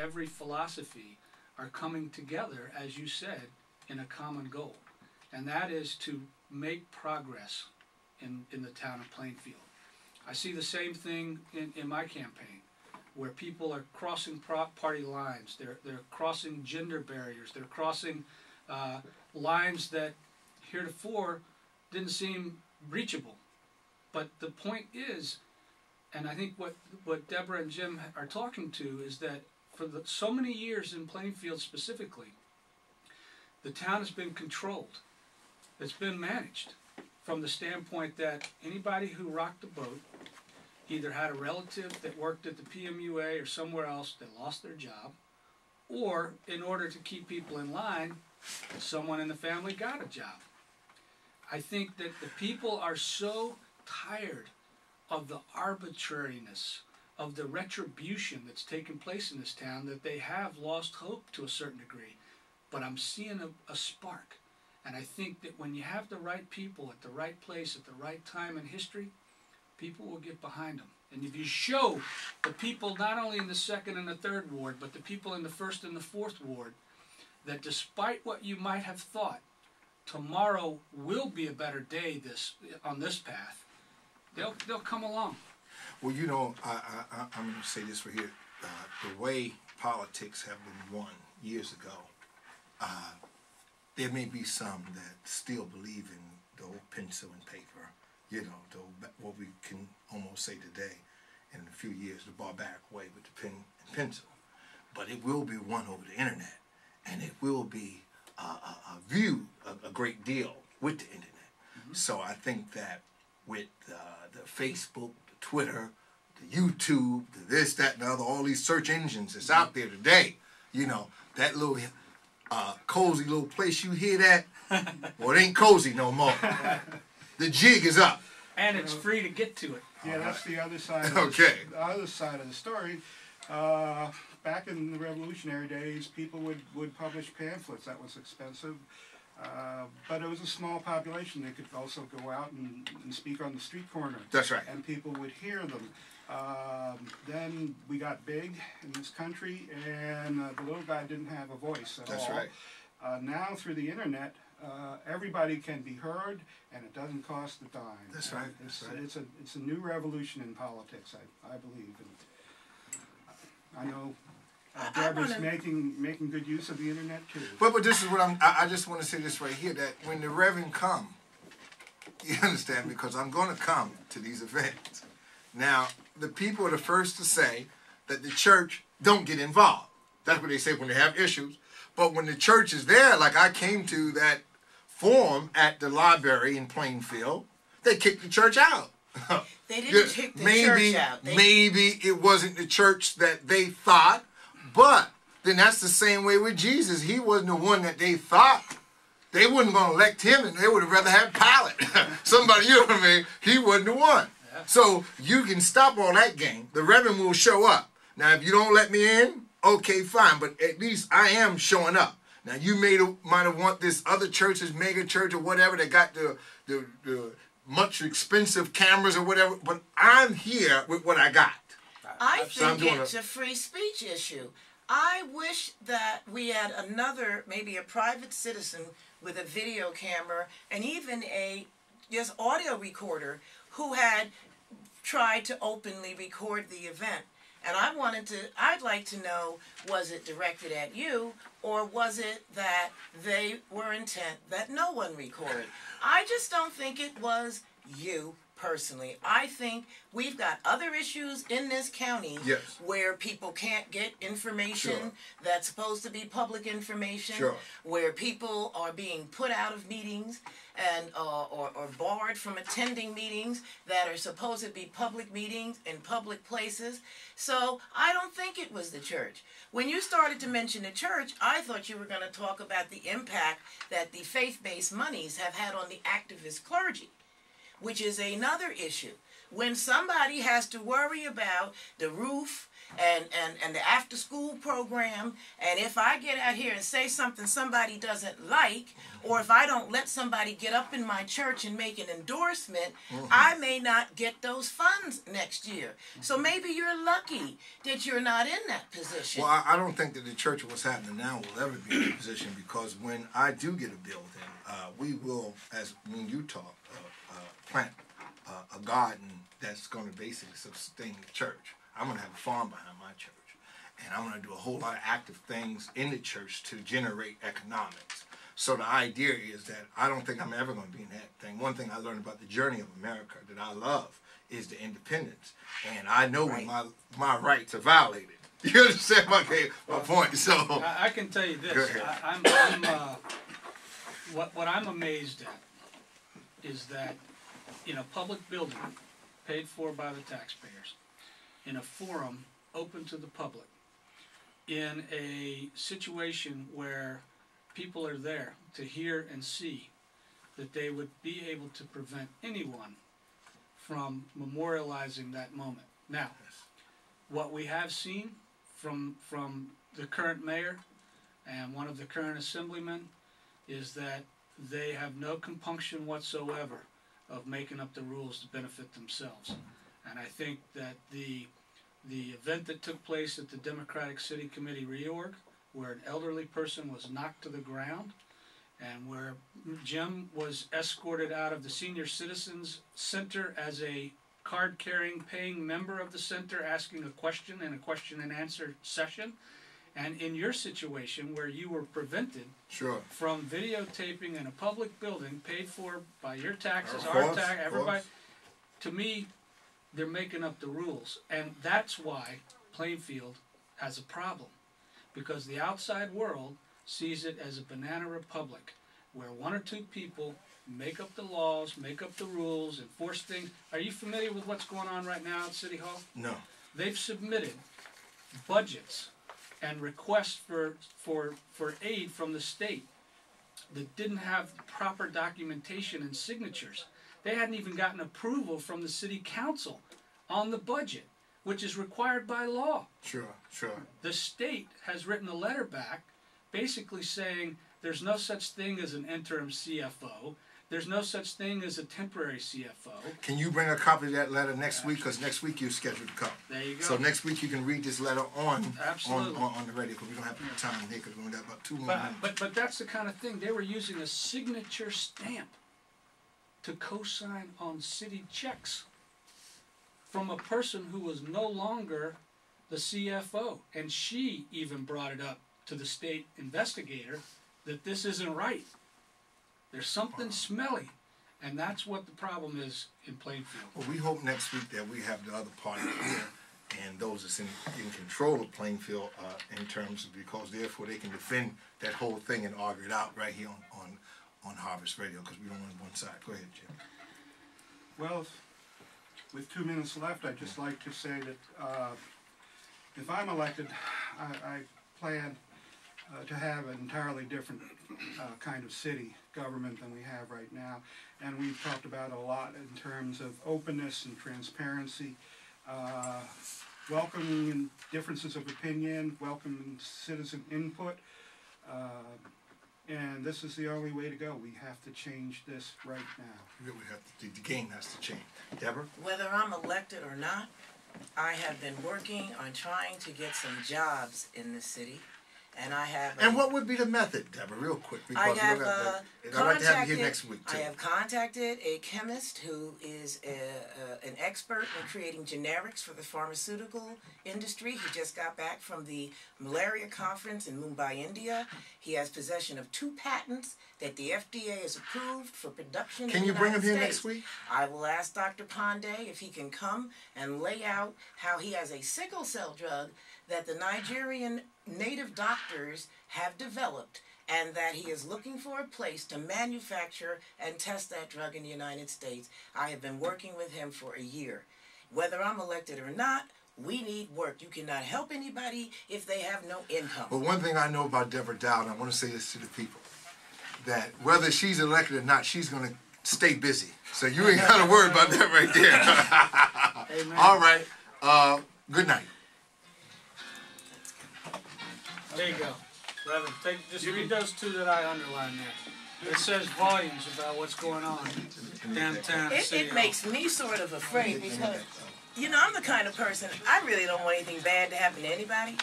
every philosophy are coming together, as you said, in a common goal. And that is to make progress in the town of Plainfield. I see the same thing in my campaign, where people are crossing party lines. They're crossing gender barriers. They're crossing lines that heretofore didn't seem reachable. But the point is, and I think what Deborah and Jim are talking to is that for so many years in Plainfield specifically, the town has been controlled. It's been managed from the standpoint that anybody who rocked the boat either had a relative that worked at the PMUA or somewhere else that lost their job, or in order to keep people in line, someone in the family got a job. I think that the people are so tired of the arbitrariness, of the retribution that's taken place in this town, that they have lost hope to a certain degree. But I'm seeing a spark. And I think that when you have the right people at the right place at the right time in history, people will get behind them. And if you show the people not only in the 2nd and the 3rd ward, but the people in the 1st and the 4th ward, that despite what you might have thought, tomorrow will be a better day on this path, they'll come along. Well, you know, I'm going to say this right here. The way politics have been won years ago, there may be some that still believe in the old pencil and paper, you know, what we can almost say today, in a few years, the barbaric way with the pen and pencil. But it will be won over the internet, and it will be viewed a great deal with the internet. Mm-hmm. So I think that with the Facebook, the Twitter, the YouTube, the this, that, and the other, all these search engines that's out there today, you know, that little cozy little place you hear that, well, it ain't cozy no more. The jig is up. And it's free to get to it. Yeah, that's the other side of the other side of the story. Back in the revolutionary days, people would publish pamphlets. That was expensive. But it was a small population. They could also go out and speak on the street corner. That's right. And people would hear them. Then we got big in this country, and the little guy didn't have a voice at all. That's right. Now, through the internet, everybody can be heard, and it doesn't cost a dime. That's right. It's a new revolution in politics, I believe. And I know Deborah's making good use of the internet too. But this is what I just want to say this right here, that when the Reverend come, you understand, because I'm going to come to these events. Now, the people are the first to say that the church don't get involved. That's what they say when they have issues. But when the church is there, like I came to that forum at the library in Plainfield, they kicked the church out. They didn't kick the church out. Maybe it wasn't the church that they thought, but then that's the same way with Jesus. He wasn't the one that they thought. They wasn't going to elect him, and they would have rather had Pilate. Somebody, you know what I mean? He wasn't the one. Yeah. So you can stop all that game. The Reverend will show up. Now, if you don't let me in, okay, fine, but at least I am showing up. Now, you might have want this other church, this mega church or whatever that got the much expensive cameras or whatever, but I'm here with what I got. I think it's a free speech issue. I wish that we had another, maybe a private citizen with a video camera and even a just audio recorder who had tried to openly record the event. And I'd like to know, was it directed at you, or was it that they were intent that no one recorded? I just don't think it was you personally. I think we've got other issues in this county where people can't get information that's supposed to be public information, where people are being put out of meetings and or barred from attending meetings that are supposed to be public meetings in public places. So I don't think it was the church. When you started to mention the church, I thought you were going to talk about the impact that the faith-based monies have had on the activist clergy, which is another issue. When somebody has to worry about the roof and the after school program. And if I get out here and say something somebody doesn't like, or if I don't let somebody get up in my church and make an endorsement, I may not get those funds next year. So maybe you're lucky that you're not in that position. Well, I don't think that the church of what's happening now will ever be in that position, because when I do get a building, we will, as when you talk, plant a garden that's going to basically sustain the church. I'm going to have a farm behind my church, and I'm going to do a whole lot of active things in the church to generate economics. So the idea is that I don't think I'm ever going to be in that thing. One thing I learned about the journey of America that I love is the independence, and I know when my rights are violated. You understand my point? So I can tell you this. What I'm amazed at is that in a public building paid for by the taxpayers, in a forum open to the public, in a situation where people are there to hear and see, that they would be able to prevent anyone from memorializing that moment. Now, what we have seen from the current mayor and one of the current assemblymen is that they have no compunction whatsoever of making up the rules to benefit themselves. And I think that the event that took place at the Democratic City Committee reorg, where an elderly person was knocked to the ground, and where Jim was escorted out of the Senior Citizens Center as a card-carrying, paying member of the center, asking a question in a question and answer session, and in your situation where you were prevented from videotaping in a public building paid for by your taxes, our tax, everybody, to me, they're making up the rules. And that's why Plainfield has a problem, because the outside world sees it as a banana republic where one or two people make up the laws, make up the rules, enforce things. Are you familiar with what's going on right now at City Hall? No. They've submitted budgets and requests for aid from the state that didn't have proper documentation and signatures. They hadn't even gotten approval from the city council on the budget, which is required by law. Sure. The state has written a letter back basically saying there's no such thing as an interim CFO. There's no such thing as a temporary CFO. Can you bring a copy of that letter next week? Because next week you're scheduled to come. There you go. So next week you can read this letter on the radio, because we don't have time here because we only got about 2 more minutes. But that's the kind of thing. They were using a signature stamp to co-sign on city checks from a person who was no longer the CFO. And she even brought it up to the state investigator that this isn't right. There's something smelly, and that's what the problem is in Plainfield. Well, we hope next week that we have the other party here and those that's in control of Plainfield in terms of, because therefore they can defend that whole thing and argue it out right here on Harvest Radio, because we don't want one side. Go ahead, Jim. Well, with 2 minutes left, I'd just like to say that if I'm elected, I plan to have an entirely different kind of city government than we have right now. And we've talked about a lot in terms of openness and transparency, welcoming differences of opinion, welcoming citizen input. And this is the only way to go. We have to change this right now. The game has to change. Deborah? Whether I'm elected or not, I have been working on trying to get some jobs in the city. And I have. And what would be the method, Deborah, real quick? Because I'd like to have you here next week, too. I have contacted a chemist who is an expert in creating generics for the pharmaceutical industry. He just got back from the malaria conference in Mumbai, India. He has possession of 2 patents that the FDA has approved for production in the United States. Can you bring him here next week? I will ask Dr. Pandey if he can come and lay out how he has a sickle cell drug that the Nigerian native doctors have developed, and that he is looking for a place to manufacture and test that drug in the United States. I have been working with him for a year. Whether I'm elected or not, we need work. You cannot help anybody if they have no income. But one thing I know about Deborah Dowe, and I want to say this to the people, that whether she's elected or not, she's going to stay busy. So you ain't got to worry about that right there. Amen. All right. Good night. There you go. Reverend, just read those two that I underlined there. It says volumes about what's going on downtown. It makes me sort of afraid because, you know, I'm the kind of person, I really don't want anything bad to happen to anybody.